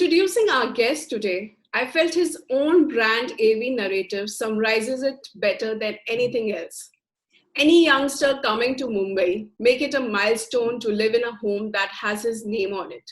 Introducing our guest today, I felt his own brand AV narrative summarizes it better than anything else. Any youngster coming to Mumbai, make it a milestone to live in a home that has his name on it.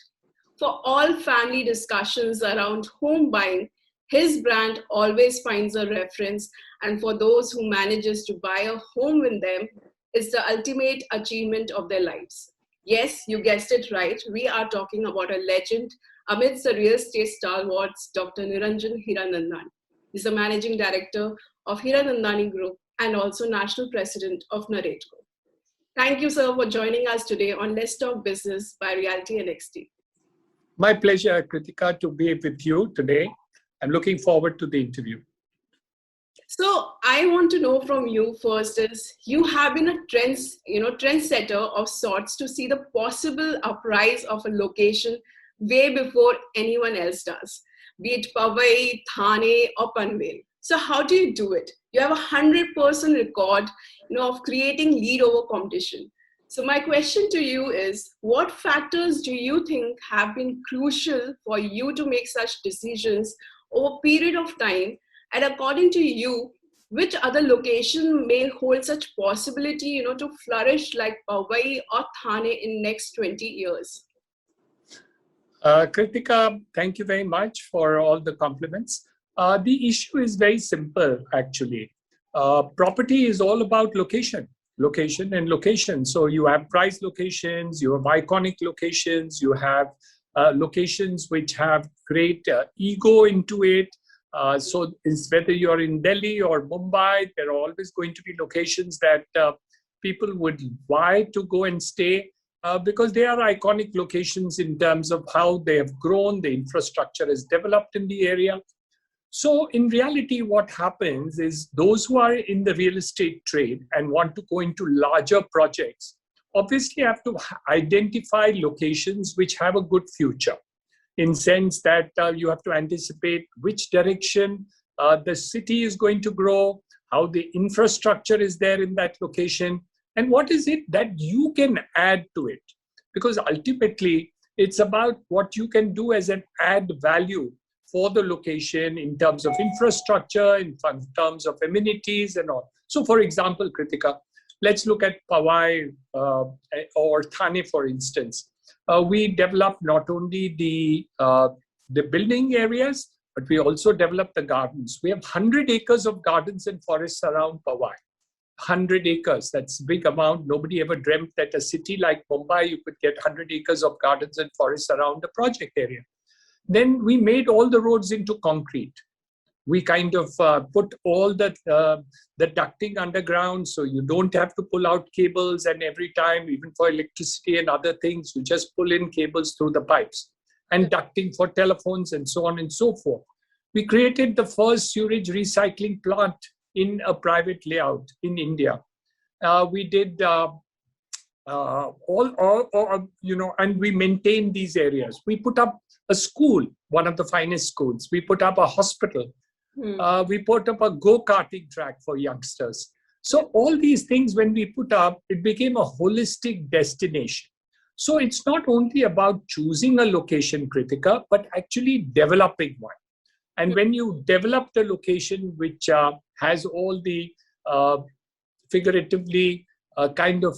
For all family discussions around home buying, his brand always finds a reference, and for those who manages to buy a home with them, it's the ultimate achievement of their lives. Yes, you guessed it right. We are talking about a legend amidst the real estate stalwarts, Dr. Niranjan Hiranandani. He's the managing director of Hiranandani Group and also national president of NAREDCO. Thank you, sir, for joining us today on Let's Talk Business by RealtyNXT. My pleasure, Kritika, to be with you today. I'm looking forward to the interview. So I want to know from you first is you have been a trendsetter of sorts to see the possible uprise of a location way before anyone else does, be it Powai, Thane, or Panvel. So how do you do it? You have a 100% record, of creating lead over competition. So my question to you is, what factors do you think have been crucial for you to make such decisions over a period of time? And according to you, which other location may hold such possibility, to flourish like Powai or Thane in next 20 years? Kritika, thank you very much for all the compliments. The issue is very simple, actually. Property is all about location. So you have price locations, you have iconic locations, you have locations which have great ego into it. So it's whether you're in Delhi or Mumbai, there are always going to be locations that people would buy to go and stay because they are iconic locations in terms of how they have grown, the infrastructure is developed in the area. So in reality, what happens is those who are in the real estate trade and want to go into larger projects, obviously have to identify locations which have a good future. In sense that you have to anticipate which direction the city is going to grow, how the infrastructure is there in that location, and what is it that you can add to it. Because ultimately, it's about what you can do as an add value for the location in terms of infrastructure, in terms of amenities and all. So for example, Kritika, let's look at Powai or Thane, for instance. We developed not only the building areas, but we also developed the gardens. We have 100 acres of gardens and forests around Powai. 100 acres, that's a big amount. Nobody ever dreamt that a city like Mumbai, you could get 100 acres of gardens and forests around the project area. Then we made all the roads into concrete. We kind of put all the ducting underground, so you don't have to pull out cables, and every time, even for electricity and other things, you just pull in cables through the pipes, and ducting for telephones and so on and so forth. We created the first sewage recycling plant in a private layout in India. We did and we maintained these areas. We put up a school, one of the finest schools. We put up a hospital. We put up a go-karting track for youngsters. So all these things, when we put up, it became a holistic destination. So it's not only about choosing a location, Kritika, but actually developing one. And when you develop the location which has all the figuratively kind of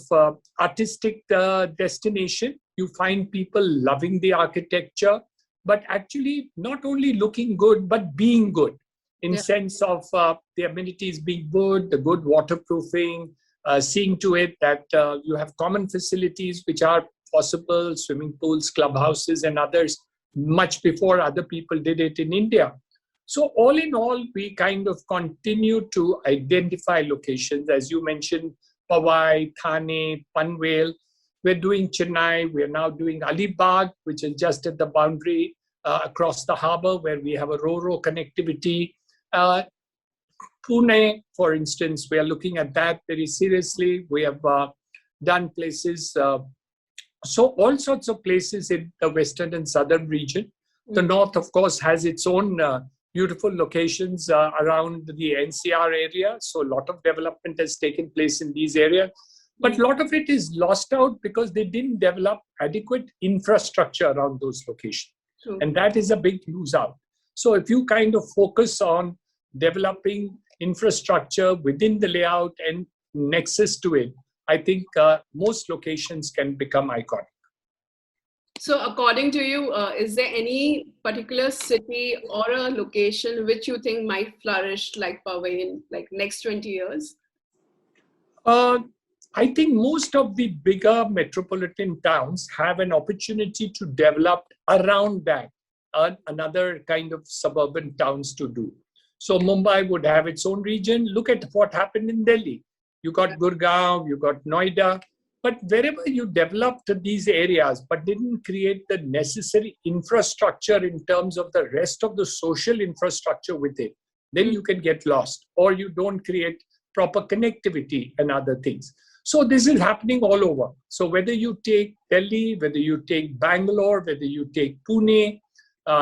artistic destination, you find people loving the architecture, but actually not only looking good, but being good in sense of the amenities being good, the good waterproofing, seeing to it that you have common facilities which are possible, swimming pools, clubhouses and others, much before other people did it in India. So all in all, we kind of continue to identify locations. As you mentioned, Powai, Thane, Panvel. We're doing Chennai. We're now doing Alibag, which is just at the boundary across the harbor where we have a ro-ro connectivity. Pune, for instance, we are looking at that very seriously. We have done places. So all sorts of places in the western and southern region. The north, of course, has its own beautiful locations around the NCR area. So a lot of development has taken place in these areas. But a lot of it is lost out because they didn't develop adequate infrastructure around those locations. True. And that is a big lose out. So if you kind of focus on developing infrastructure within the layout and nexus to it, I think most locations can become iconic. So according to you, is there any particular city or a location which you think might flourish like Powai in like next 20 years? I think most of the bigger metropolitan towns have an opportunity to develop around that, another kind of suburban towns to do. So Mumbai would have its own region. Look at what happened in Delhi. You got Gurgaon, you got Noida. But wherever you developed these areas, but didn't create the necessary infrastructure in terms of the rest of the social infrastructure with it, then you can get lost, or you don't create proper connectivity and other things. So this is happening all over. So whether you take Delhi, whether you take Bangalore, whether you take Pune,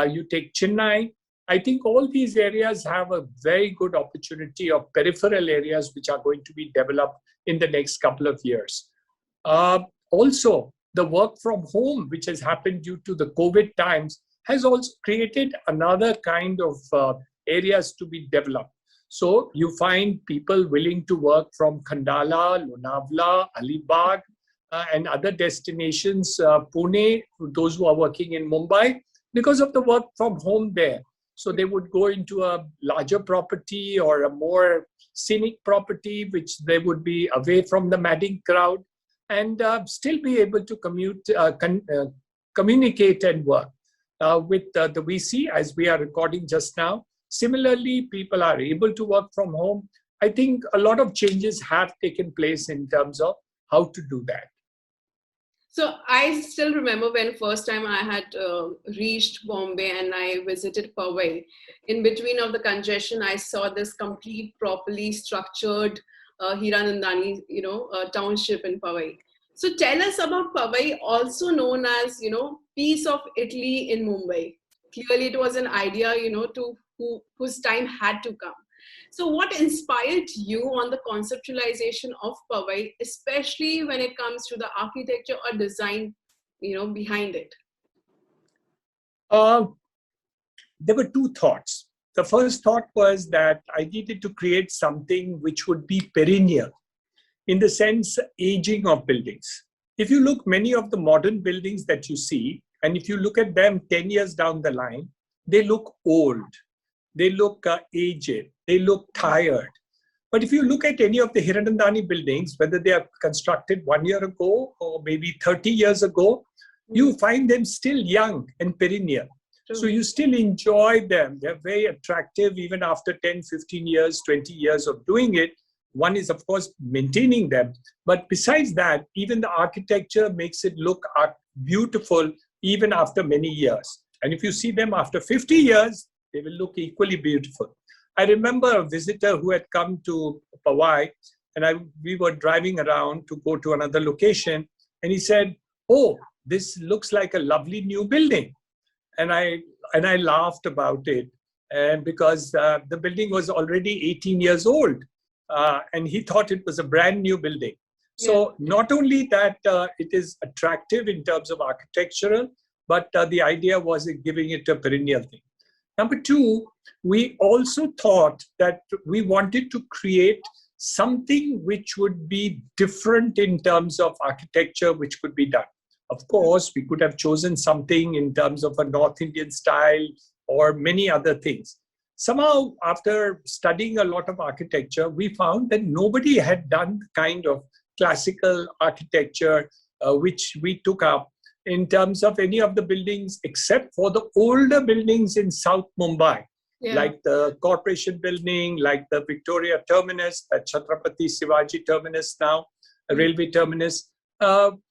you take Chennai, I think all these areas have a very good opportunity of peripheral areas which are going to be developed in the next couple of years. Also, the work from home, which has happened due to the COVID times, has also created another kind of areas to be developed. So you find people willing to work from Khandala, Lonavala, Alibag, and other destinations, Pune, those who are working in Mumbai, because of the work from home there. So they would go into a larger property or a more scenic property, which they would be away from the madding crowd, and still be able to communicate and work with the VC, as we are recording just now. Similarly, people are able to work from home. I think a lot of changes have taken place in terms of how to do that. So I still remember when first time I had reached Bombay and I visited Powai. In between of the congestion, I saw this complete, properly structured Hiranandani, township in Powai. So tell us about Powai, also known as, piece of Italy in Mumbai. Clearly, it was an idea, whose time had to come. So what inspired you on the conceptualization of Powai, especially when it comes to the architecture or design, behind it? There were two thoughts. The first thought was that I needed to create something which would be perennial, in the sense aging of buildings. If you look many of the modern buildings that you see, and if you look at them 10 years down the line, they look old, they look aged, they look tired. But if you look at any of the Hiranandani buildings, whether they are constructed 1 year ago or maybe 30 years ago, you find them still young and perennial. True. So you still enjoy them. They're very attractive even after 10, 15 years, 20 years of doing it. One is, of course, maintaining them. But besides that, even the architecture makes it look beautiful even after many years. And if you see them after 50 years, they will look equally beautiful. I remember a visitor who had come to Powai, and we were driving around to go to another location, and he said, "Oh, this looks like a lovely new building." And I laughed about it, and because the building was already 18 years old, and he thought it was a brand new building. So not only that it is attractive in terms of architectural, but the idea was giving it a perennial thing. Number two, we also thought that we wanted to create something which would be different in terms of architecture, which could be done. Of course, we could have chosen something in terms of a North Indian style or many other things. Somehow, after studying a lot of architecture, we found that nobody had done the kind of classical architecture which we took up in terms of any of the buildings, except for the older buildings in South Mumbai, like the Corporation Building, like the Victoria Terminus, the Chhatrapati Shivaji Terminus now, a railway terminus,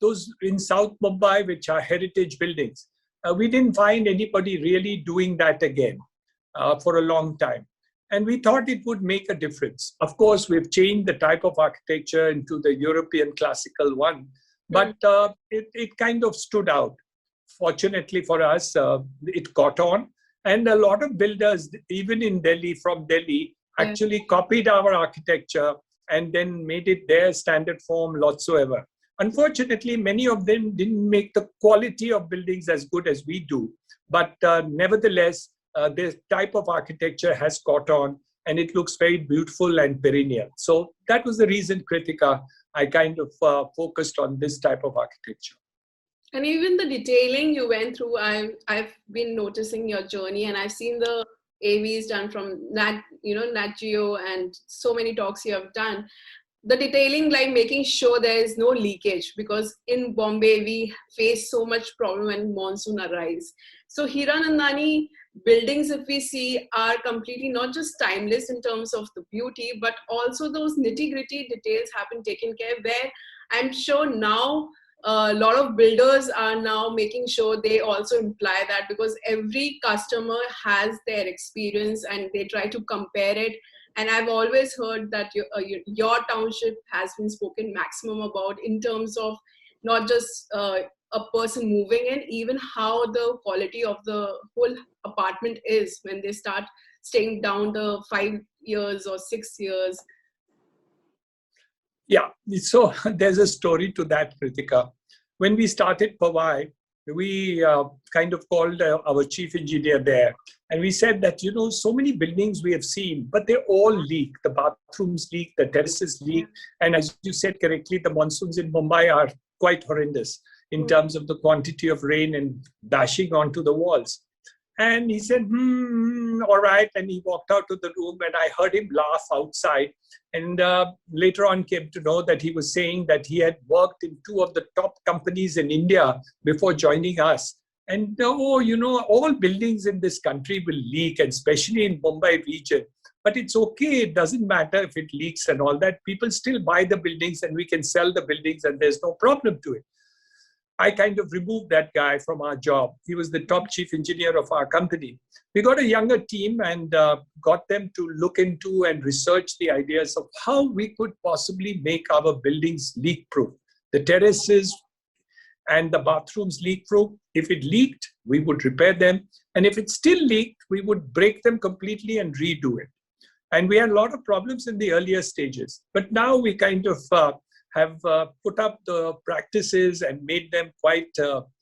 those in South Mumbai, which are heritage buildings. We didn't find anybody really doing that again for a long time. And we thought it would make a difference. Of course, we've changed the type of architecture into the European classical one, but it kind of stood out. Fortunately for us, it caught on. And a lot of builders, even in Delhi, from Delhi, actually copied our architecture and then made it their standard form whatsoever. Unfortunately, many of them didn't make the quality of buildings as good as we do. But nevertheless, this type of architecture has caught on, and it looks very beautiful and perennial. So that was the reason, Kritika, I kind of focused on this type of architecture. And even the detailing you went through, I've been noticing your journey, and I've seen the AVs done from Nat Geo, and so many talks you have done. The detailing, like making sure there is no leakage, because in Bombay we face so much problem when monsoon arrives. So Hiranandani buildings, if we see, are completely not just timeless in terms of the beauty, but also those nitty-gritty details have been taken care, where I'm sure now a lot of builders are now making sure they also imply that, because every customer has their experience and they try to compare it. And I've always heard that your township has been spoken maximum about in terms of not just a person moving in, even how the quality of the whole apartment is when they start staying down the 5 years or 6 years. Yeah, so there's a story to that, Kritika. When we started Powai, we kind of called our chief engineer there, and we said that, so many buildings we have seen, but they all leak. The bathrooms leak, the terraces leak, and as you said correctly, the monsoons in Mumbai are quite horrendous in terms of the quantity of rain and dashing onto the walls. And he said, all right. And he walked out to the room, and I heard him laugh outside. And later on came to know that he was saying that he had worked in 2 of the top companies in India before joining us. And, all buildings in this country will leak, and especially in Mumbai region. But it's okay. It doesn't matter if it leaks and all that. People still buy the buildings, and we can sell the buildings, and there's no problem to it. I kind of removed that guy from our job. He was the top chief engineer of our company. We got a younger team and got them to look into and research the ideas of how we could possibly make our buildings leak-proof. The terraces and the bathrooms leak-proof. If it leaked, we would repair them. And if it still leaked, we would break them completely and redo it. And we had a lot of problems in the earlier stages. But now we kind of have put up the practices and made them quite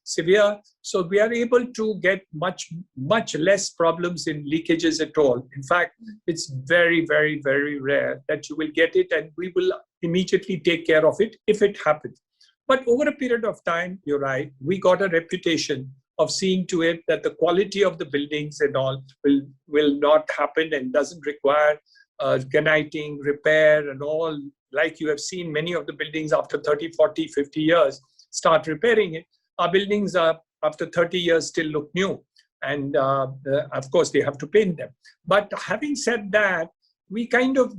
severe. So we are able to get much less problems in leakages at all. In fact, it's very, very, very rare that you will get it, and we will immediately take care of it if it happens. But over a period of time, you're right, we got a reputation of seeing to it that the quality of the buildings and all will not happen and doesn't require graniting, repair and all. Like you have seen, many of the buildings after 30, 40, 50 years start repairing it. Our buildings are after 30 years still look new. And of course, they have to paint them. But having said that, we kind of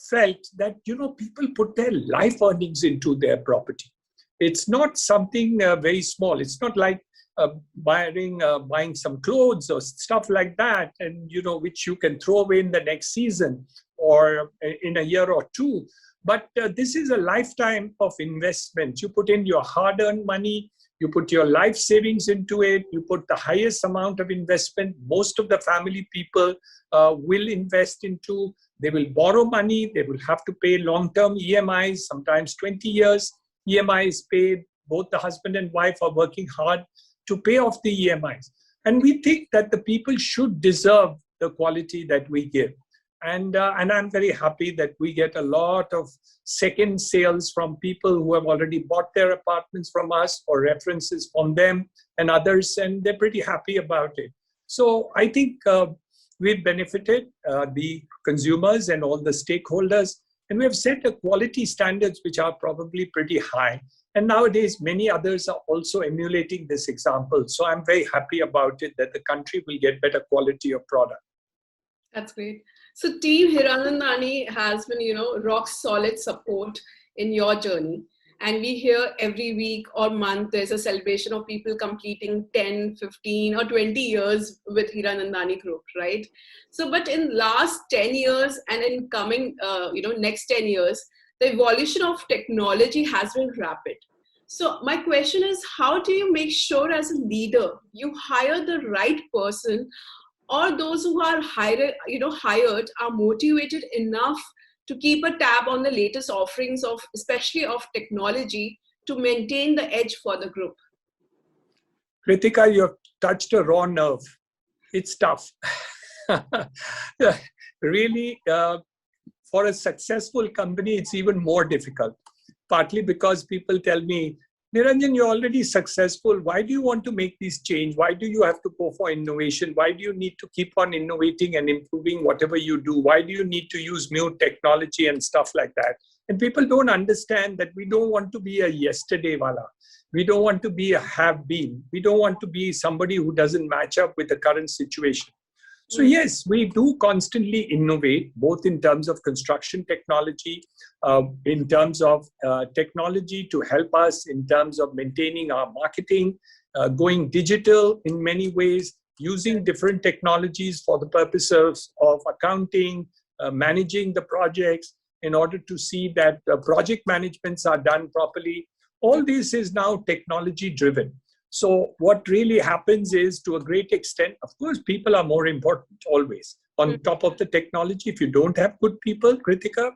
felt that, people put their life earnings into their property. It's not something very small. It's not like buying some clothes or stuff like that, and, which you can throw away in the next season or in a year or two. But this is a lifetime of investment. You put in your hard-earned money, you put your life savings into it, you put the highest amount of investment. Most of the family people will invest into, they will borrow money, they will have to pay long-term EMIs, sometimes 20 years. EMI is paid, both the husband and wife are working hard to pay off the EMIs. And we think that the people should deserve the quality that we give. And I'm very happy that we get a lot of second sales from people who have already bought their apartments from us or references from them and others, and they're pretty happy about it. So I think we've benefited the consumers and all the stakeholders, and we have set a quality standards which are probably pretty high. And nowadays, many others are also emulating this example. So I'm very happy about it that the country will get better quality of product. That's great. So Team Hiranandani has been, rock solid support in your journey. And we hear every week or month, there's a celebration of people completing 10, 15 or 20 years with Hiranandani Group, right? So, but in last 10 years and in coming, next 10 years, the evolution of technology has been rapid. So my question is, how do you make sure as a leader, you hire the right person, or those who are hired are motivated enough to keep a tab on the latest offerings of, especially of technology, to maintain the edge for the group? Kritika, you have touched a raw nerve. It's tough. Really, for a successful company, it's even more difficult. Partly because people tell me, Niranjan, you're already successful. Why do you want to make these change? Why do you have to go for innovation? Why do you need to keep on innovating and improving whatever you do? Why do you need to use new technology and stuff like that? And people don't understand that we don't want to be a yesterday wala. We don't want to be a have been. We don't want to be somebody who doesn't match up with the current situation. So yes, we do constantly innovate, both in terms of construction technology, in terms of technology to help us in terms of maintaining our marketing, going digital in many ways, using different technologies for the purposes of accounting, managing the projects in order to see that project managements are done properly. All this is now technology driven. So what really happens is, to a great extent, of course, people are more important always. On top of the technology, if you don't have good people, Kritika,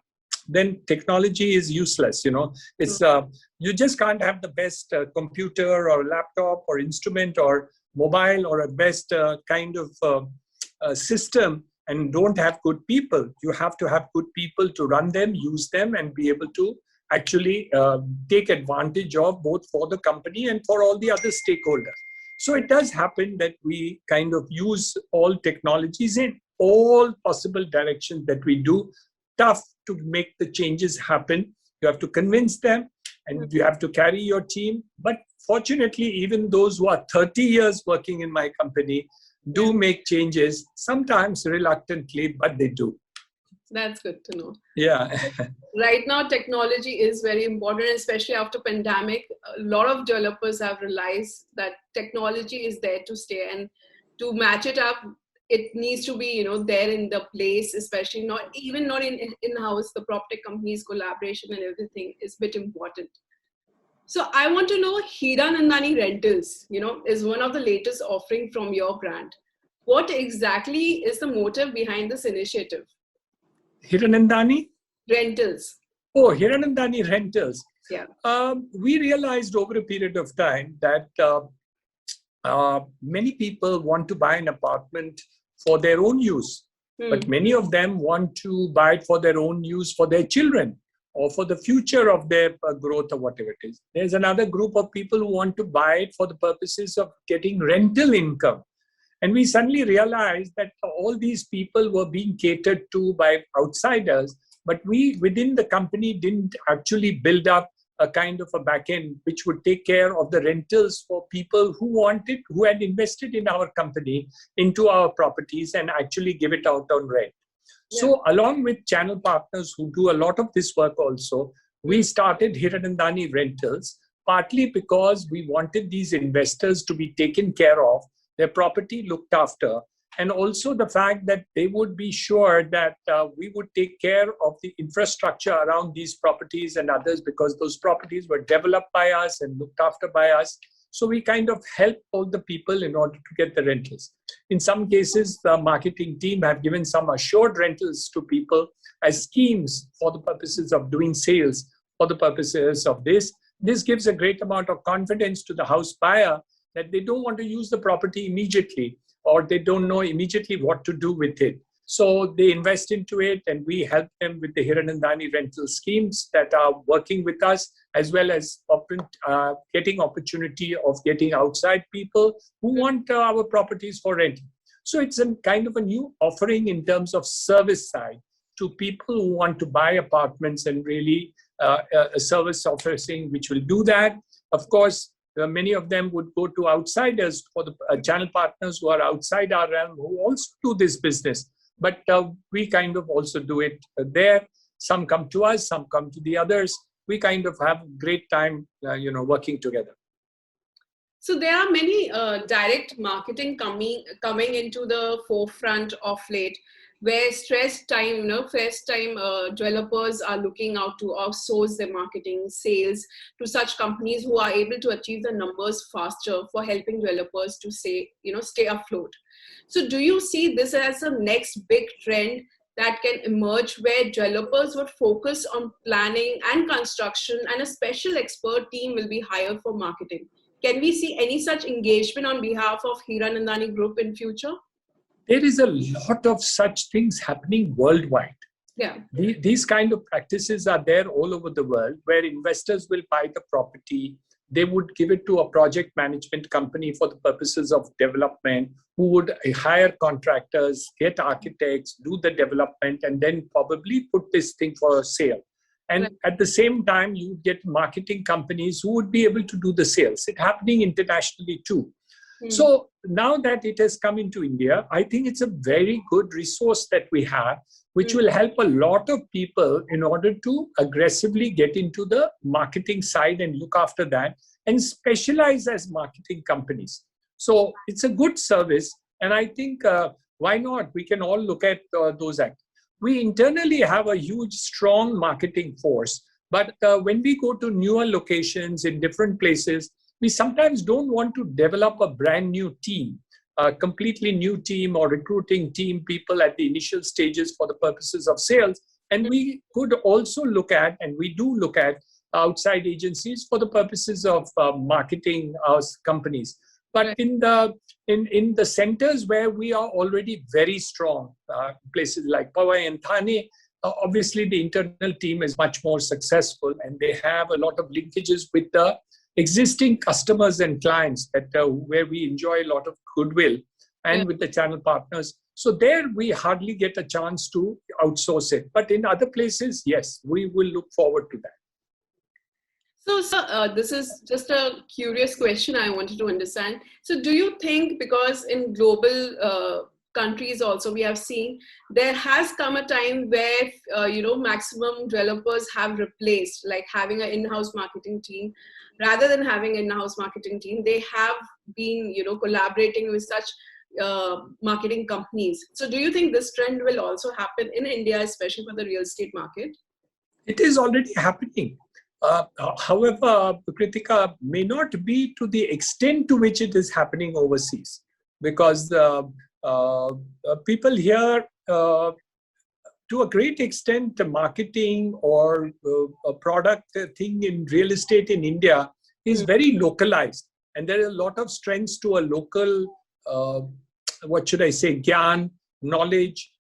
then technology is useless. It's you just can't have the best computer or laptop or instrument or mobile or a best kind of system and don't have good people. You have to have good people to run them, use them, and be able to actually take advantage of, both for the company and for all the other stakeholders. So it does happen that we kind of use all technologies in all possible directions that we do. Tough to make the changes happen. You have to convince them and you have to carry your team. But fortunately, even those who are 30 years working in my company do make changes, sometimes reluctantly, but they do. That's good to know. Yeah. Right now, technology is very important, especially after pandemic. A lot of developers have realized that technology is there to stay, and to match it up, it needs to be, there in the place, especially not in-house. The Proptech companies' collaboration and everything is a bit important. So I want to know, Hiranandani Rentals, is one of the latest offering from your brand. What exactly is the motive behind this initiative? Hiranandani? Rentals. Oh, Hiranandani Rentals. Yeah. We realized over a period of time that many people want to buy an apartment for their own use, but many of them want to buy it for their own use for their children or for the future of their growth or whatever it is. There's another group of people who want to buy it for the purposes of getting rental income. And we suddenly realized that all these people were being catered to by outsiders, but we within the company didn't actually build up a kind of a back end which would take care of the rentals for people who had invested in our company, into our properties, and actually give it out on rent. Yeah. So along with channel partners who do a lot of this work also, we started Hiranandani Rentals, partly because we wanted these investors to be taken care of, their property looked after, and also the fact that they would be sure that we would take care of the infrastructure around these properties and others, because those properties were developed by us and looked after by us. So we kind of help all the people in order to get the rentals. In some cases, the marketing team have given some assured rentals to people as schemes for the purposes of doing sales, for the purposes of this. This gives a great amount of confidence to the house buyer that they don't want to use the property immediately, or they don't know immediately what to do with it. So they invest into it, and we help them with the Hiranandani rental schemes that are working with us, as well as getting opportunity of getting outside people who want our properties for renting. So it's a kind of a new offering in terms of service side to people who want to buy apartments, and really a service offering which will do that. Of course, many of them would go to outsiders, for the channel partners who are outside our realm, who also do this business. But we kind of also do it there. Some come to us, some come to the others. We kind of have a great time, working together. So there are many direct marketing coming into the forefront of late, where stressed time developers are looking out to outsource their marketing sales to such companies who are able to achieve the numbers faster, for helping developers to stay afloat. So do you see this as the next big trend that can emerge, where developers would focus on planning and construction, and a special expert team will be hired for marketing? Can we see any such engagement on behalf of Hiranandani Group in future? There is a lot of such things happening worldwide. Yeah. These kind of practices are there all over the world, where investors will buy the property. They would give it to a project management company for the purposes of development, who would hire contractors, get architects, do the development, and then probably put this thing for sale. And Right. at the same time, you would get marketing companies who would be able to do the sales. It's happening internationally too. So now that it has come into India, I think it's a very good resource that we have, which will help a lot of people in order to aggressively get into the marketing side and look after that and specialize as marketing companies. So it's a good service. And I think, why not? We can all look at those acts. We internally have a huge, strong marketing force. But when we go to newer locations in different places, we sometimes don't want to develop a brand new team, a completely new team or recruiting team people at the initial stages for the purposes of sales. And we could also look at, and we do look at, outside agencies for the purposes of marketing our companies. But in the centers where we are already very strong, places like Powai and Thane, obviously the internal team is much more successful, and they have a lot of linkages with the existing customers and clients that where we enjoy a lot of goodwill, and with the channel partners. So there we hardly get a chance to outsource it. But in other places, yes, we will look forward to that. So, sir, this is just a curious question I wanted to understand. So do you think, because in global countries also we have seen, there has come a time where, maximum developers have replaced, like having an in-house marketing team, rather than having an in-house marketing team, they have been, collaborating with such marketing companies. So do you think this trend will also happen in India, especially for the real estate market? It is already happening. However, Kritika, may not be to the extent to which it is happening overseas, because people here, to a great extent, the marketing or a product thing in real estate in India is very localized. And there are a lot of strengths to a local, gyan, knowledge,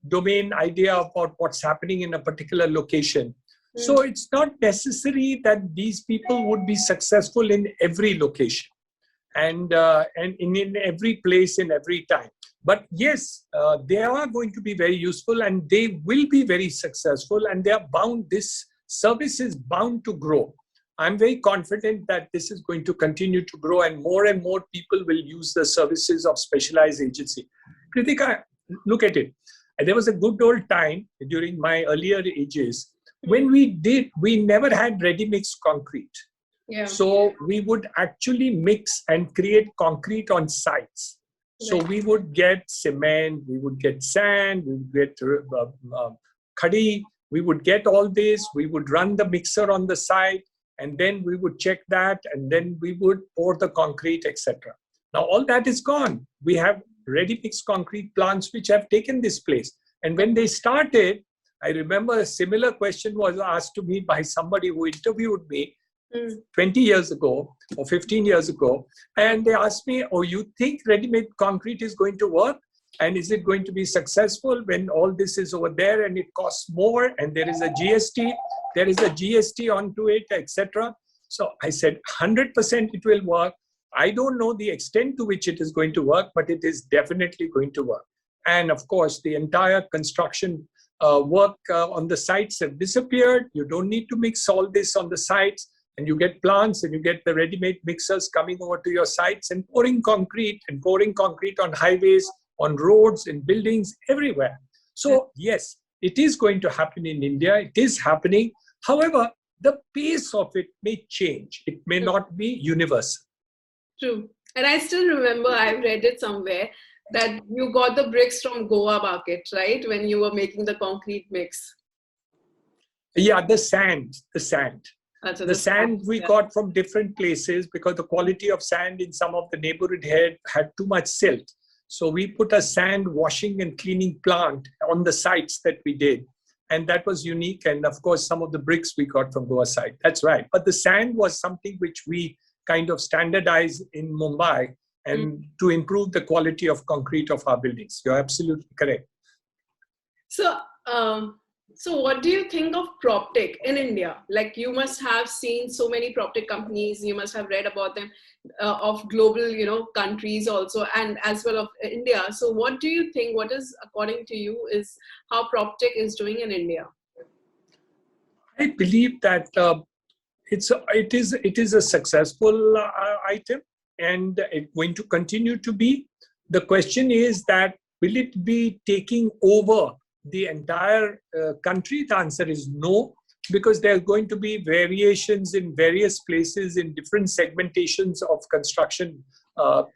domain idea about what's happening in a particular location. So it's not necessary that these people would be successful in every location and in every place, in every time. But yes, they are going to be very useful, and they will be very successful, and they are bound, this service is bound to grow. I'm very confident that this is going to continue to grow, and more people will use the services of specialized agency. Kritika, look at it. There was a good old time during my earlier ages when we never had ready-mix concrete. Yeah. So we would actually mix and create concrete on sites. So we would get cement, we would get sand, we would get khadi, we would get all this, we would run the mixer on the site, and then we would check that, and then we would pour the concrete, etc. Now all that is gone. We have ready-mix concrete plants which have taken this place. And when they started, I remember a similar question was asked to me by somebody who interviewed me 20 years ago or 15 years ago. And they asked me, oh, you think ready-made concrete is going to work? And is it going to be successful when all this is over there and it costs more and there is a GST onto it, etc. So I said, 100% it will work. I don't know the extent to which it is going to work, but it is definitely going to work. And of course, the entire construction work on the sites have disappeared. You don't need to mix all this on the sites, and you get plants and you get the ready-made mixers coming over to your sites and pouring concrete on highways, on roads, in buildings, everywhere. So yes, it is going to happen in India. It is happening. However, the pace of it may change. It may not be universal. True. And I still remember, I've read it somewhere, that you got the bricks from Goa market, right? When you were making the concrete mix. Yeah, the sand. The sand we got from different places because the quality of sand in some of the neighborhood had too much silt. So we put a sand washing and cleaning plant on the sites that we did. And that was unique. And of course, some of the bricks we got from Goa side. That's right. But the sand was something which we kind of standardize in Mumbai and to improve the quality of concrete of our buildings. You're absolutely correct. So, so what do you think of Proptech in India? Like, you must have seen so many Proptech companies. You must have read about them of global, countries also, and as well of India. So, what do you think? What is, according to you, is how Proptech is doing in India? I believe that it is a successful item, and it's going to continue to be. The question is that will it be taking over the entire country? The answer is no, because there are going to be variations in various places in different segmentations of construction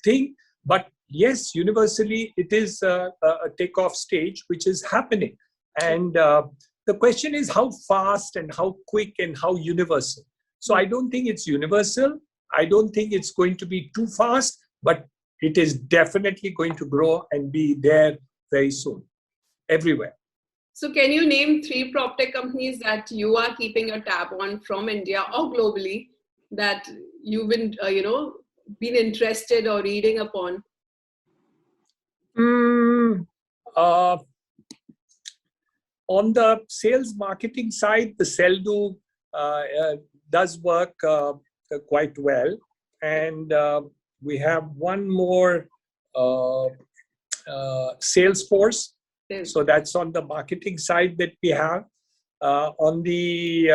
thing. But yes, universally, it is a takeoff stage, which is happening. And the question is how fast and how quick and how universal. So I don't think it's universal. I don't think it's going to be too fast, but it is definitely going to grow and be there very soon, everywhere. So can you name 3 Proptech companies that you are keeping a tab on from India or globally that you've been, been interested or reading upon? On the sales marketing side, the Seldu does work quite well. And we have one more Salesforce. So that's on the marketing side that we have. On the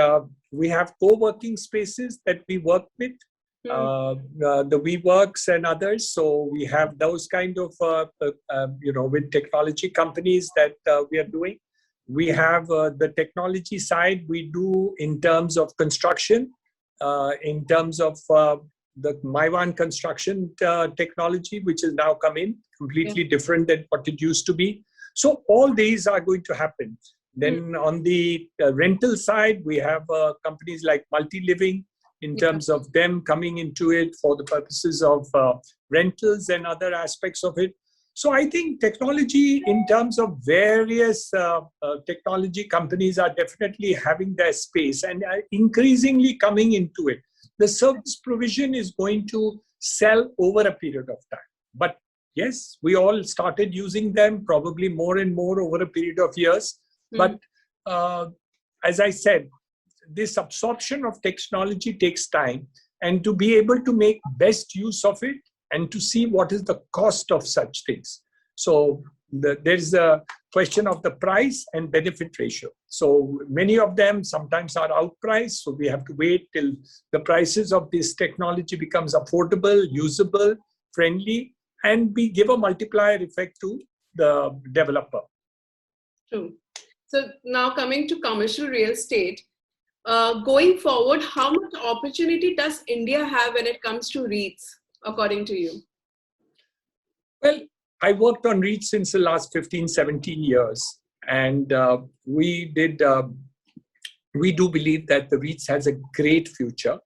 we have co-working spaces that we work with, the WeWorks and others. So we have those kind of with technology companies that we are doing. We have the technology side we do in terms of construction, in terms of the Maiwan construction technology, which has now come in, completely different than what it used to be. So all these are going to happen. Then on the rental side, we have companies like Multi-Living in terms of them coming into it for the purposes of rentals and other aspects of it. So I think technology in terms of various technology companies are definitely having their space and are increasingly coming into it. The service provision is going to sell over a period of time. But yes, we all started using them probably more and more over a period of years. But as I said, this absorption of technology takes time, and to be able to make best use of it and to see what is the cost of such things. So there's a question of the price and benefit ratio. So many of them sometimes are outpriced. So we have to wait till the prices of this technology becomes affordable, usable, friendly, and we give a multiplier effect to the developer. True. So now coming to commercial real estate, going forward, how much opportunity does India have when it comes to REITs, according to you? Well, I worked on REITs since the last 15, 17 years. And we do believe that the REITs has a great future.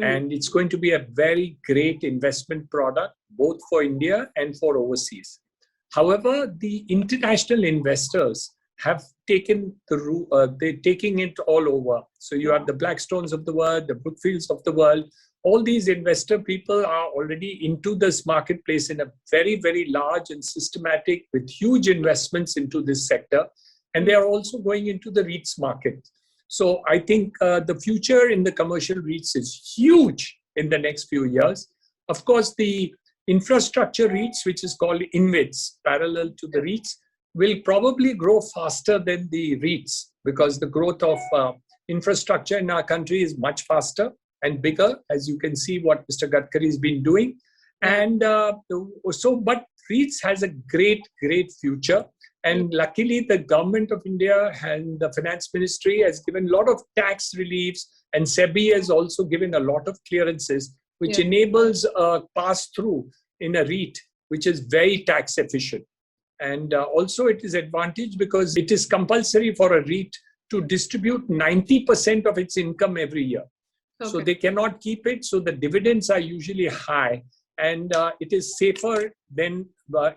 And it's going to be a very great investment product, both for India and for overseas. However, the international investors have taken they're taking it all over. So you have the Blackstones of the world, the Brookfields of the world. All these investor people are already into this marketplace in a very, very large and systematic with huge investments into this sector. And they are also going into the REITs market. So I think the future in the commercial REITs is huge in the next few years. Of course, the infrastructure REITs, which is called InvITs, parallel to the REITs, will probably grow faster than the REITs because the growth of infrastructure in our country is much faster and bigger, as you can see what Mr. Gadkari has been doing. And but REITs has a great, great future. And luckily, the government of India and the finance ministry has given a lot of tax reliefs, and SEBI has also given a lot of clearances, which enables a pass-through in a REIT, which is very tax efficient. And also it is advantage because it is compulsory for a REIT to distribute 90% of its income every year. Okay. So they cannot keep it. So the dividends are usually high. And it is safer than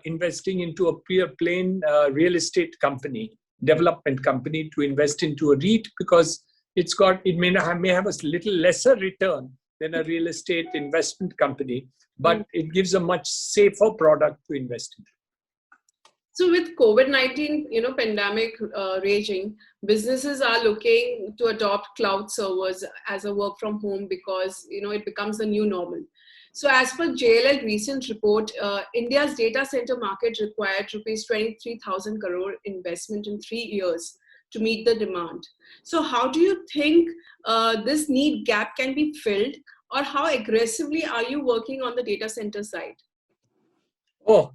investing into a plain real estate company, development company, to invest into a REIT because it may have a little lesser return, than a real estate investment company, but it gives a much safer product to invest in. So with COVID-19, pandemic raging, businesses are looking to adopt cloud servers as a work from home because, it becomes the new normal. So as per JLL recent report, India's data center market required rupees 23,000 crore investment in 3 years to meet the demand. So how do you think this need gap can be filled, or how aggressively are you working on the data center side? Oh,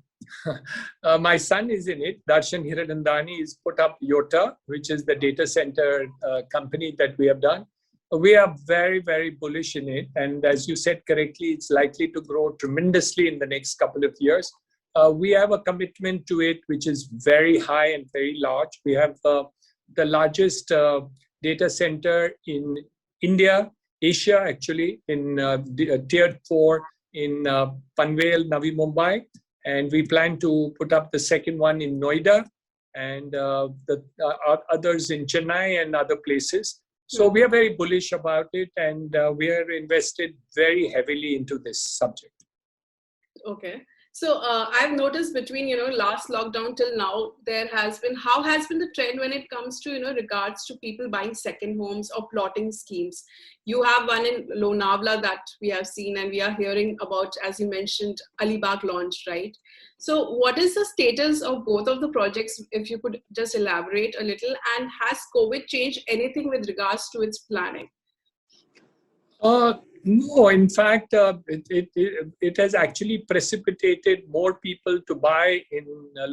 my son is in it. Niranjan Hiranandani has put up YOTA, which is the data center company that we have done. We are very, very bullish in it. And as you said correctly, it's likely to grow tremendously in the next couple of years. We have a commitment to it, which is very high and very large. We have the largest data center in India, Asia actually, in Tier 4 in Panvel, Navi Mumbai. And we plan to put up the second one in Noida and the others in Chennai and other places. So we are very bullish about it, and we are invested very heavily into this subject. Okay. So I've noticed between, last lockdown till now, how has been the trend when it comes to, regards to people buying second homes or plotting schemes? You have one in Lonavala that we have seen, and we are hearing about, as you mentioned, Alibag launched, right? So what is the status of both of the projects, if you could just elaborate a little, and has COVID changed anything with regards to its planning? No, in fact, it has actually precipitated more people to buy in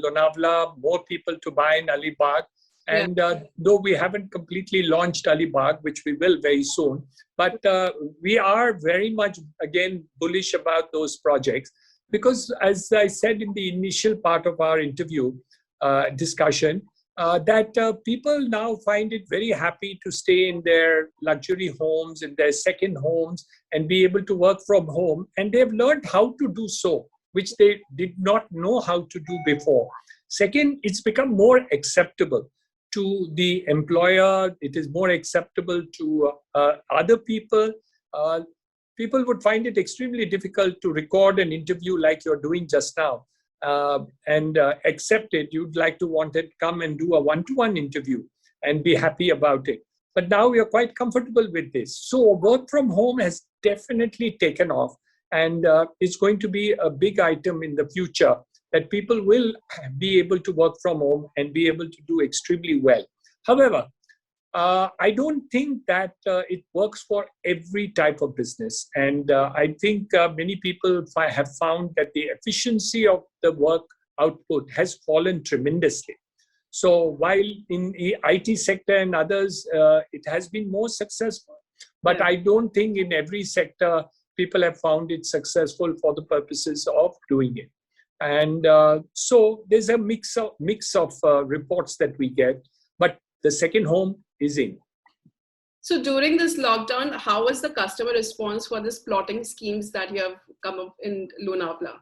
Lonavala, more people to buy in Alibag. And though we haven't completely launched Alibag, which we will very soon, but we are very much, again, bullish about those projects. Because as I said in the initial part of our interview discussion, that people now find it very happy to stay in their luxury homes, in their second homes, and be able to work from home. And they've learned how to do so, which they did not know how to do before. Second, it's become more acceptable to the employer. It is more acceptable to other people. People would find it extremely difficult to record an interview like you're doing just now. And accept it. You'd like to want it, come and do a one-to-one interview and be happy about it. But now we are quite comfortable with this. So work from home has definitely taken off, and it's going to be a big item in the future that people will be able to work from home and be able to do extremely well. However, I don't think that it works for every type of business. And I think many people have found that the efficiency of the work output has fallen tremendously. So while in the IT sector and others, it has been more successful. But I don't think in every sector, people have found it successful for the purposes of doing it. And so there's a mix of reports that we get. But the second home is in. So during this lockdown, how was the customer response for this plotting schemes that you have come up in Lonavala?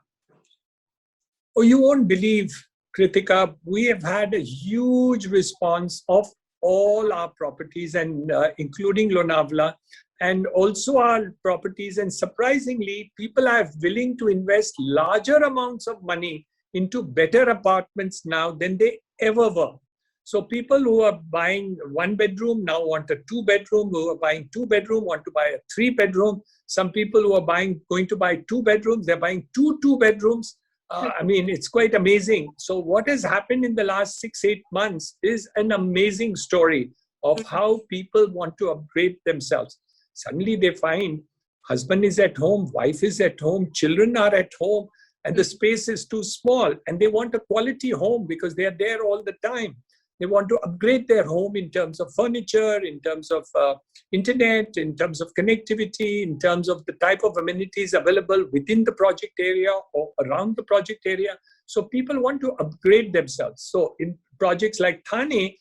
Oh, you won't believe, Kritika, we have had a huge response of all our properties, and including Lonavala, and also our properties. And surprisingly, people are willing to invest larger amounts of money into better apartments now than they ever were. So people who are buying one bedroom now want a two bedroom, who are buying two bedroom want to buy a three bedroom. Some people who are going to buy two bedrooms, they're buying two bedrooms. I mean, it's quite amazing. So what has happened in the last 6-8 months is an amazing story of how people want to upgrade themselves. Suddenly they find husband is at home, wife is at home, children are at home, and the space is too small, and they want a quality home because they are there all the time. They want to upgrade their home in terms of furniture, in terms of internet, in terms of connectivity, in terms of the type of amenities available within the project area or around the project area. So people want to upgrade themselves. So in projects like Thane,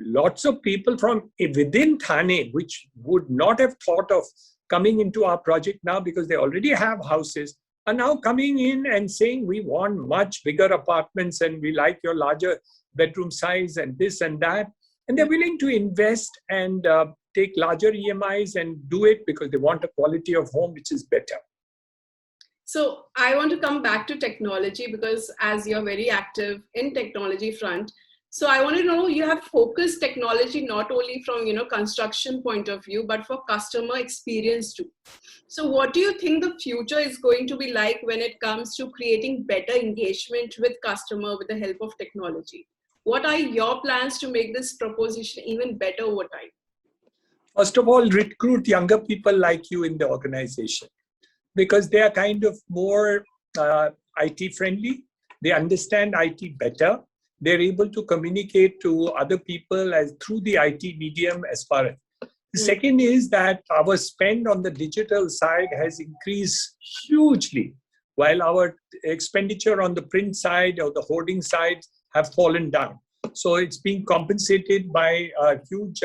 lots of people from within Thane, which would not have thought of coming into our project now because they already have houses, are now coming in and saying, we want much bigger apartments and we like your larger bedroom size and this and that. And they're willing to invest and take larger EMIs and do it because they want a quality of home which is better. So I want to come back to technology because as you're very active in technology front, so I want to know, you have focused technology not only from, construction point of view, but for customer experience too. So what do you think the future is going to be like when it comes to creating better engagement with customer with the help of technology? What are your plans to make this proposition even better over time? First of all, recruit younger people like you in the organization because they are kind of more IT friendly. They understand IT better. They're able to communicate to other people as through the IT medium as far as. The second is that our spend on the digital side has increased hugely, while our expenditure on the print side or the hoarding side have fallen down. So it's being compensated by huge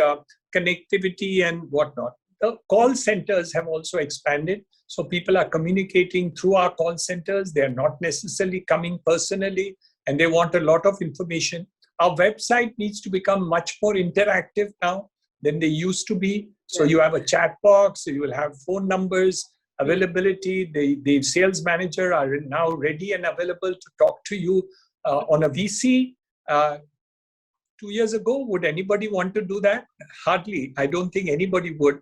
connectivity and whatnot. The call centers have also expanded. So people are communicating through our call centers. They're not necessarily coming personally, and they want a lot of information. Our website needs to become much more interactive now than they used to be. So you have a chat box, so you will have phone numbers, availability. The sales manager are now ready and available to talk to you on a VC. 2 years ago, would anybody want to do that? Hardly. I don't think anybody would.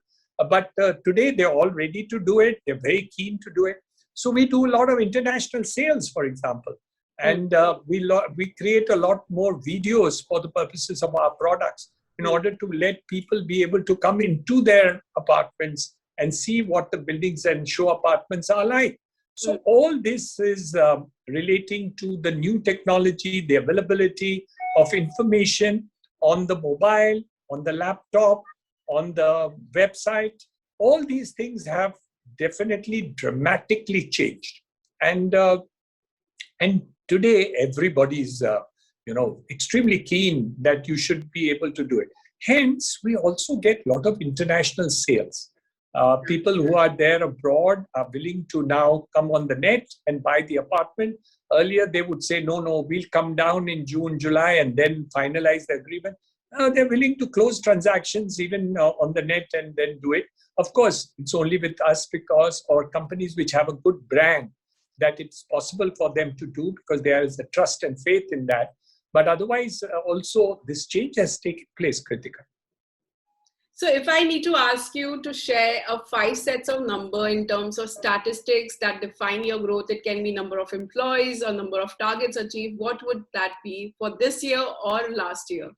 But today, they're all ready to do it. They're very keen to do it. So we do a lot of international sales, for example. And we create a lot more videos for the purposes of our products in order to let people be able to come into their apartments and see what the buildings and show apartments are like. So all this is relating to the new technology, the availability of information on the mobile, on the laptop, on the website. All these things have definitely dramatically changed. And today, everybody's extremely keen that you should be able to do it. Hence, we also get a lot of international sales. People who are there abroad are willing to now come on the net and buy the apartment. Earlier, they would say, no, we'll come down in June, July, and then finalize the agreement. They're willing to close transactions even on the net and then do it. Of course, it's only with us or companies which have a good brand that it's possible for them to do because there is a trust and faith in that. But otherwise, also, this change has taken place, Kritika. So if I need to ask you to share 5 sets of number in terms of statistics that define your growth, it can be number of employees or number of targets achieved, what would that be for this year or last year?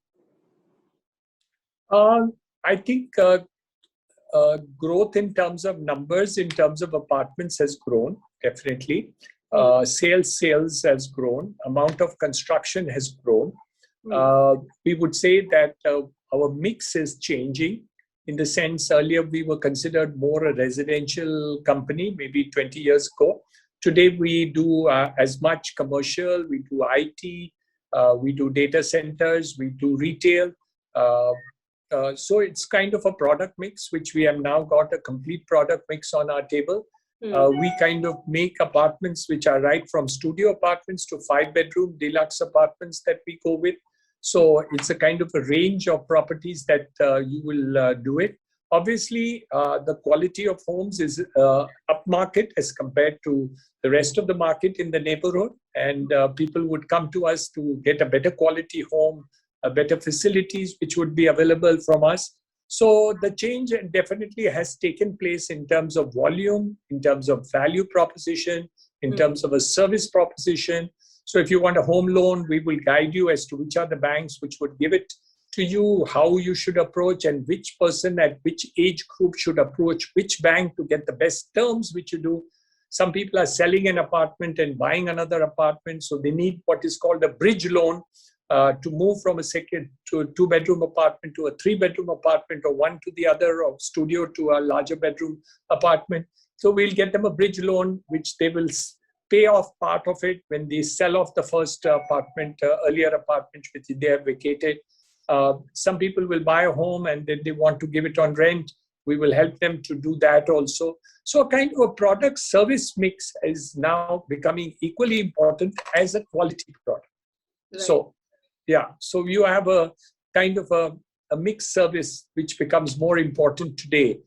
I think growth in terms of numbers, in terms of apartments has grown, definitely. Sales has grown. Amount of construction has grown. We would say that our mix is changing in the sense earlier we were considered more a residential company, maybe 20 years ago. Today we do as much commercial, we do IT, we do data centers, we do retail. So it's kind of a product mix, which we have now got a complete product mix on our table. We kind of make apartments which are right from studio apartments to 5-bedroom deluxe apartments that we go with. So it's a kind of a range of properties that you will do it. Obviously, the quality of homes is upmarket as compared to the rest of the market in the neighborhood. And people would come to us to get a better quality home, better facilities which would be available from us. So the change definitely has taken place in terms of volume, in terms of value proposition, in terms of a service proposition. So if you want a home loan, we will guide you as to which are the banks which would give it to you, how you should approach, and which person at which age group should approach which bank to get the best terms which you do. Some people are selling an apartment and buying another apartment. So they need what is called a bridge loan to move from a second to a 2-bedroom apartment to a 3-bedroom apartment, or one to the other, or studio to a larger bedroom apartment. So we'll get them a bridge loan, which they will pay off part of it when they sell off the first apartment, earlier apartment which they have vacated. Some people will buy a home and then they want to give it on rent. We will help them to do that also. So a kind of a product service mix is now becoming equally important as a quality product. Right. So, yeah. So you have a kind of a a mixed service, which becomes more important today.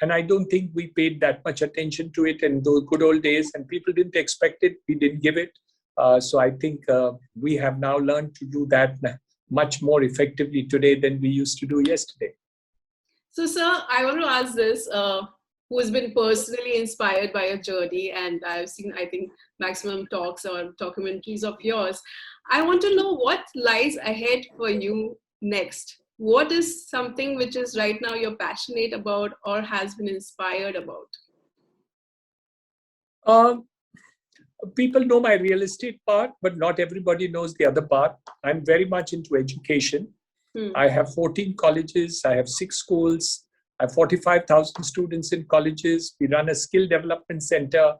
And I don't think we paid that much attention to it in those good old days, and people didn't expect it. We didn't give it. So I think we have now learned to do that much more effectively today than we used to do yesterday. So, sir, I want to ask this, who has been personally inspired by your journey, and I've seen, I think, maximum talks or documentaries of yours. I want to know what lies ahead for you next. What is something which is right now you're passionate about or has been inspired about? People know my real estate part, but not everybody knows the other part. I'm very much into education. I have 14 colleges. I have 6 schools. I have 45,000 students in colleges. We run a skill development center.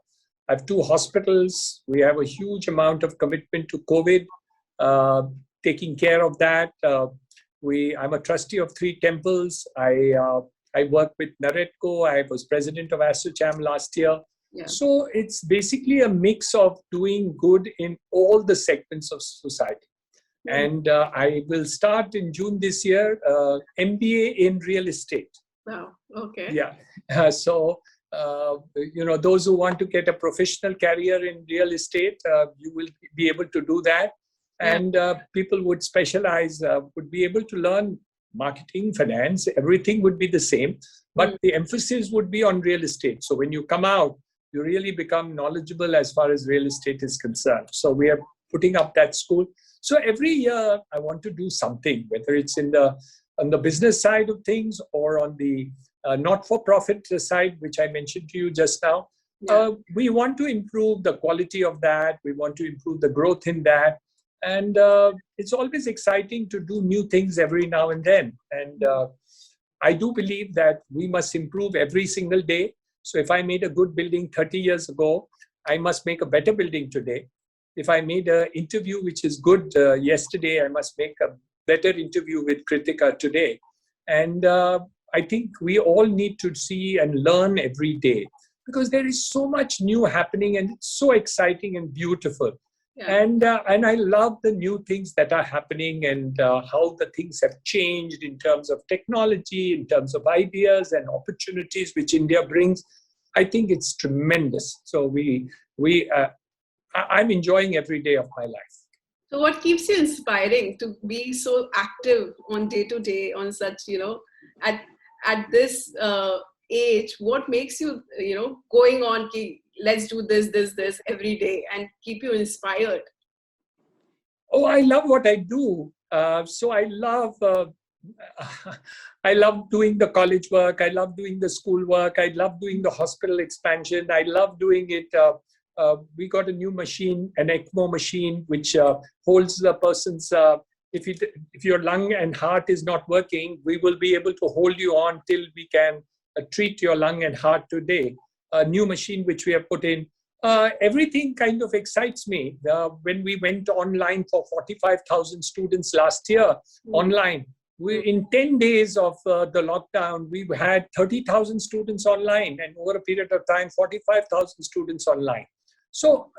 I have 2 hospitals. We have a huge amount of commitment to COVID, taking care of that. I'm a trustee of 3 temples. I work with NAREDCO. I was president of ASSOCHAM last year. Yeah. So it's basically a mix of doing good in all the segments of society. And I will start in June this year, MBA in real estate. Wow, okay. Yeah. So, those who want to get a professional career in real estate, you will be able to do that. And people would specialize, would be able to learn marketing, finance, everything would be the same. But the emphasis would be on real estate. So when you come out, you really become knowledgeable as far as real estate is concerned. So we are putting up that school. So every year I want to do something, whether it's on the business side of things or on the not-for-profit side, which I mentioned to you just now. Yeah. We want to improve the quality of that. We want to improve the growth in that. And it's always exciting to do new things every now and then. And I do believe that we must improve every single day. So if I made a good building 30 years ago, I must make a better building today. If I made an interview which is good yesterday, I must make a better interview with Kritika today. And I think we all need to see and learn every day, because there is so much new happening and it's so exciting and beautiful. Yeah. And I love the new things that are happening and how the things have changed in terms of technology, in terms of ideas and opportunities which India brings. I think it's tremendous. So I'm enjoying every day of my life. So what keeps you inspiring to be so active on day to day on such, at this age? What makes you, going on, let's do this every day and keep you inspired? Oh, I love what I do. So I love doing the college work. I love doing the school work. I love doing the hospital expansion. I love doing it. We got a new machine, an ECMO machine, which holds the person's, if your lung and heart is not working, we will be able to hold you on till we can treat your lung and heart today. A new machine which we have put in. Everything kind of excites me. When we went online for 45,000 students last year, online, in 10 days of the lockdown, we had 30,000 students online, and over a period of time, 45,000 students online. So,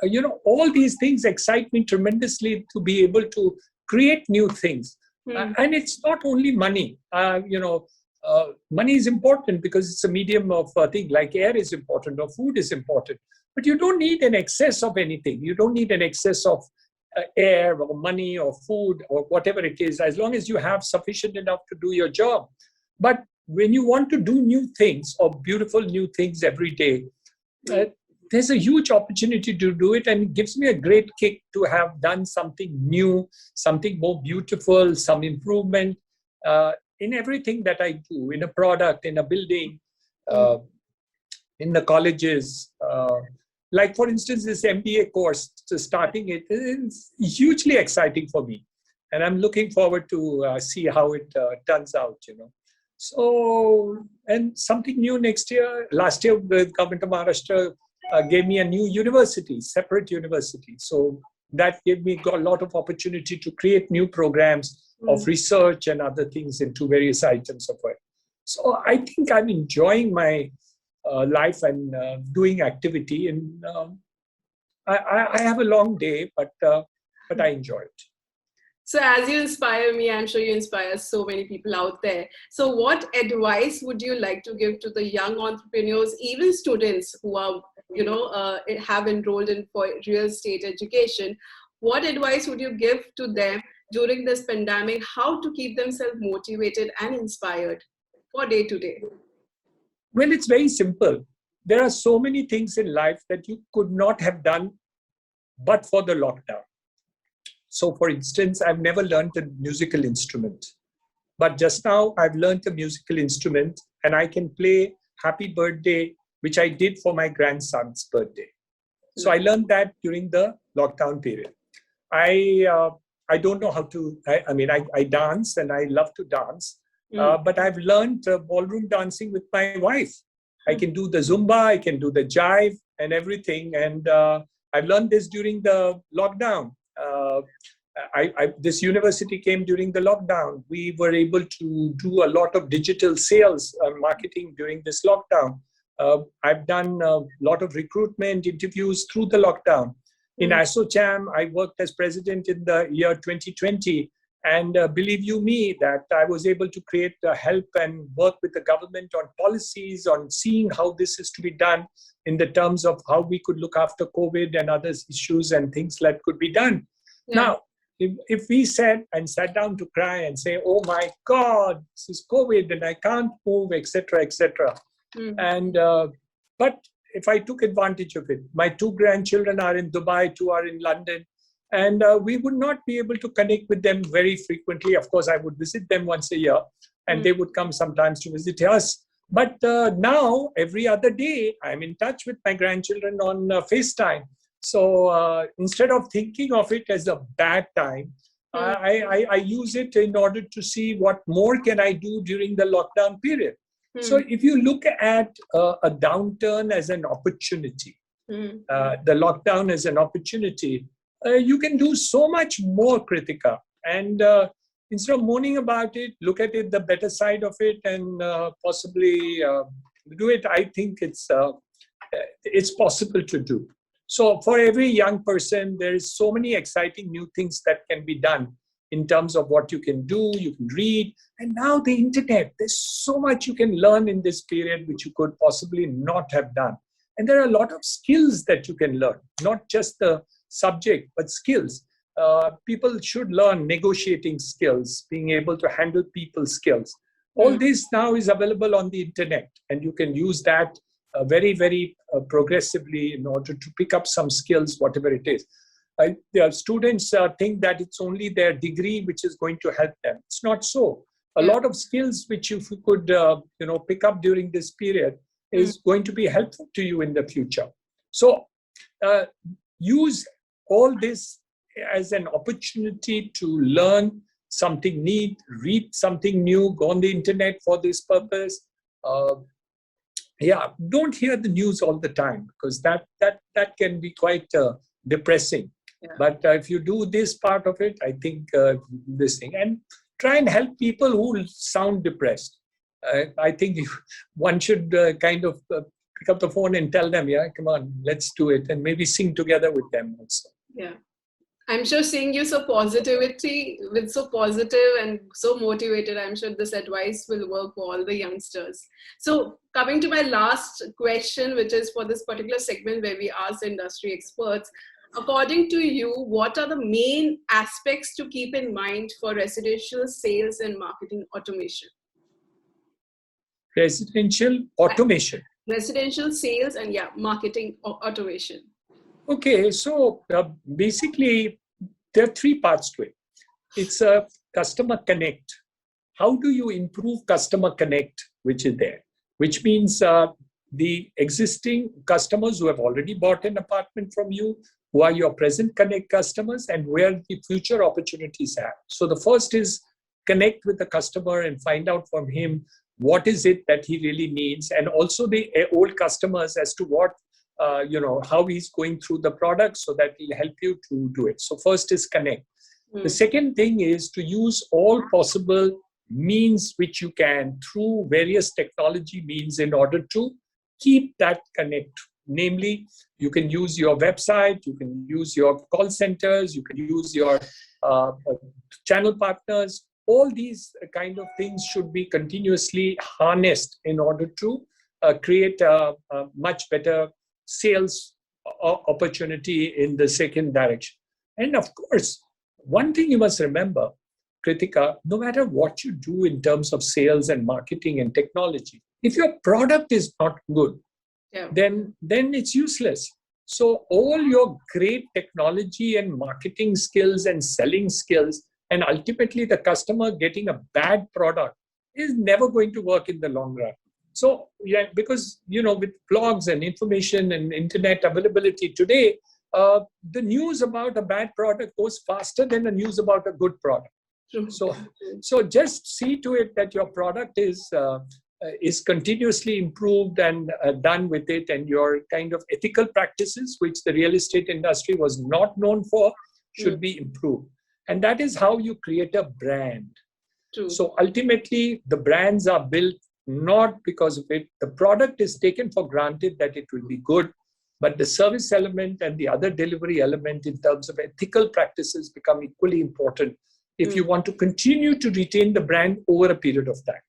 all these things excite me tremendously to be able to create new things. And it's not only money. Money is important because it's a medium of thing, like air is important or food is important. But you don't need an excess of anything. You don't need an excess of air or money or food or whatever it is, as long as you have sufficient enough to do your job. But when you want to do new things or beautiful new things every day, there's a huge opportunity to do it, and it gives me a great kick to have done something new, something more beautiful, some improvement in everything that I do, in a product, in a building, in the colleges. Like, for instance, this MBA course, starting it is hugely exciting for me. And I'm looking forward to see how it turns out, So, and something new next year. Last year, the government of Maharashtra gave me a new university, separate university. So that gave me a lot of opportunity to create new programs of research and other things into various items of work. So I think I'm enjoying my life and doing activity. And I have a long day, but I enjoy it. So as you inspire me, I'm sure you inspire so many people out there. So what advice would you like to give to the young entrepreneurs, even students who are, have enrolled in for real estate education? What advice would you give to them during this pandemic? How to keep themselves motivated and inspired for day to day? Well, it's very simple. There are so many things in life that you could not have done but for the lockdown. So, for instance, I've never learned a musical instrument. But just now, I've learned a musical instrument and I can play Happy Birthday, which I did for my grandson's birthday. So I learned that during the lockdown period. I don't know how to, I dance and I love to dance, but I've learned ballroom dancing with my wife. I can do the Zumba, I can do the jive and everything. And I've learned this during the lockdown. This university came during the lockdown. We were able to do a lot of digital sales marketing during this lockdown. I've done a lot of recruitment interviews through the lockdown. In ASSOCHAM, I worked as president in the year 2020. And believe you me, that I was able to create help and work with the government on policies, on seeing how this is to be done in the terms of how we could look after COVID and other issues and things that could be done. Yeah. Now, if we sat down to cry and say, oh my God, this is COVID and I can't move, etc., etc. And, but if I took advantage of it, my 2 grandchildren are in Dubai, 2 are in London, and we would not be able to connect with them very frequently. Of course, I would visit them once a year and they would come sometimes to visit us. But now, every other day, I'm in touch with my grandchildren on FaceTime. So instead of thinking of it as a bad time, I use it in order to see what more can I do during the lockdown period. So if you look at a downturn as an opportunity, the lockdown as an opportunity, you can do so much more, Kritika. And instead of moaning about it, look at it, the better side of it, and possibly do it. I think it's possible to do. So for every young person, there is so many exciting new things that can be done in terms of what you can do, you can read. And now the internet, there's so much you can learn in this period, which you could possibly not have done. And there are a lot of skills that you can learn, not just the subject, but skills. People should learn negotiating skills, being able to handle people skills. All this now is available on the internet, and you can use that very, very progressively in order to pick up some skills, whatever it is. Students think that it's only their degree which is going to help them. It's not so. A lot of skills which you could pick up during this period is going to be helpful to you in the future. So use all this as an opportunity to learn something neat, read something new, go on the internet for this purpose. Don't hear the news all the time, because that can be quite depressing. Yeah. But if you do this part of it, I think this thing, and try and help people who sound depressed. I think one should kind of pick up the phone and tell them, yeah, come on, let's do it, and maybe sing together with them also. Yeah. I'm sure seeing you so positive and so motivated, I'm sure this advice will work for all the youngsters. So coming to my last question, which is for this particular segment where we ask industry experts, according to you, what are the main aspects to keep in mind for residential sales and marketing automation? Residential automation. Residential sales and marketing automation. Okay, so basically there are 3 parts to it. It's a customer connect. How do you improve customer connect, which is there? Which means the existing customers who have already bought an apartment from you, who are your present connect customers, and where the future opportunities are. So the first is connect with the customer and find out from him what is it that he really needs, and also the old customers as to what how he's going through the product, so that he'll help you to do it. So first is connect. The second thing is to use all possible means which you can through various technology means in order to keep that connect. Namely, you can use your website, you can use your call centers, you can use your channel partners. All these kind of things should be continuously harnessed in order to create a much better sales opportunity in the second direction. And of course, one thing you must remember, Kritika, no matter what you do in terms of sales and marketing and technology, if your product is not good, then it's useless. So all your great technology and marketing skills and selling skills, and ultimately the customer getting a bad product, is never going to work in the long run. So yeah, because with blogs and information and internet availability today, the news about a bad product goes faster than the news about a good product. So just see to it that your product is continuously improved and done with it, and your kind of ethical practices, which the real estate industry was not known for, should be improved. And that is how you create a brand. So ultimately, the brands are built not because of it. The product is taken for granted that it will be good, but the service element and the other delivery element in terms of ethical practices become equally important if you want to continue to retain the brand over a period of time.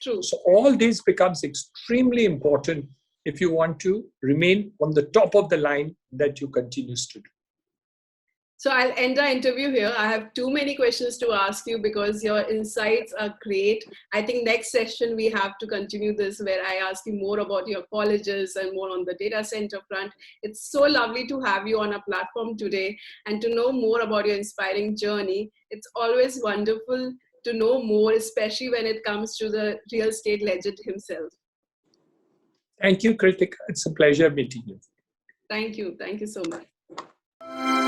So all this becomes extremely important if you want to remain on the top of the line that you continues to do. So I'll end our interview here. I have too many questions to ask you because your insights are great. I think next session we have to continue this, where I ask you more about your colleges and more on the data center front. It's so lovely to have you on our platform today and to know more about your inspiring journey. It's always wonderful to know more, especially when it comes to the real estate legend himself. Thank you, Kritika. It's a pleasure meeting you. Thank you. Thank you so much.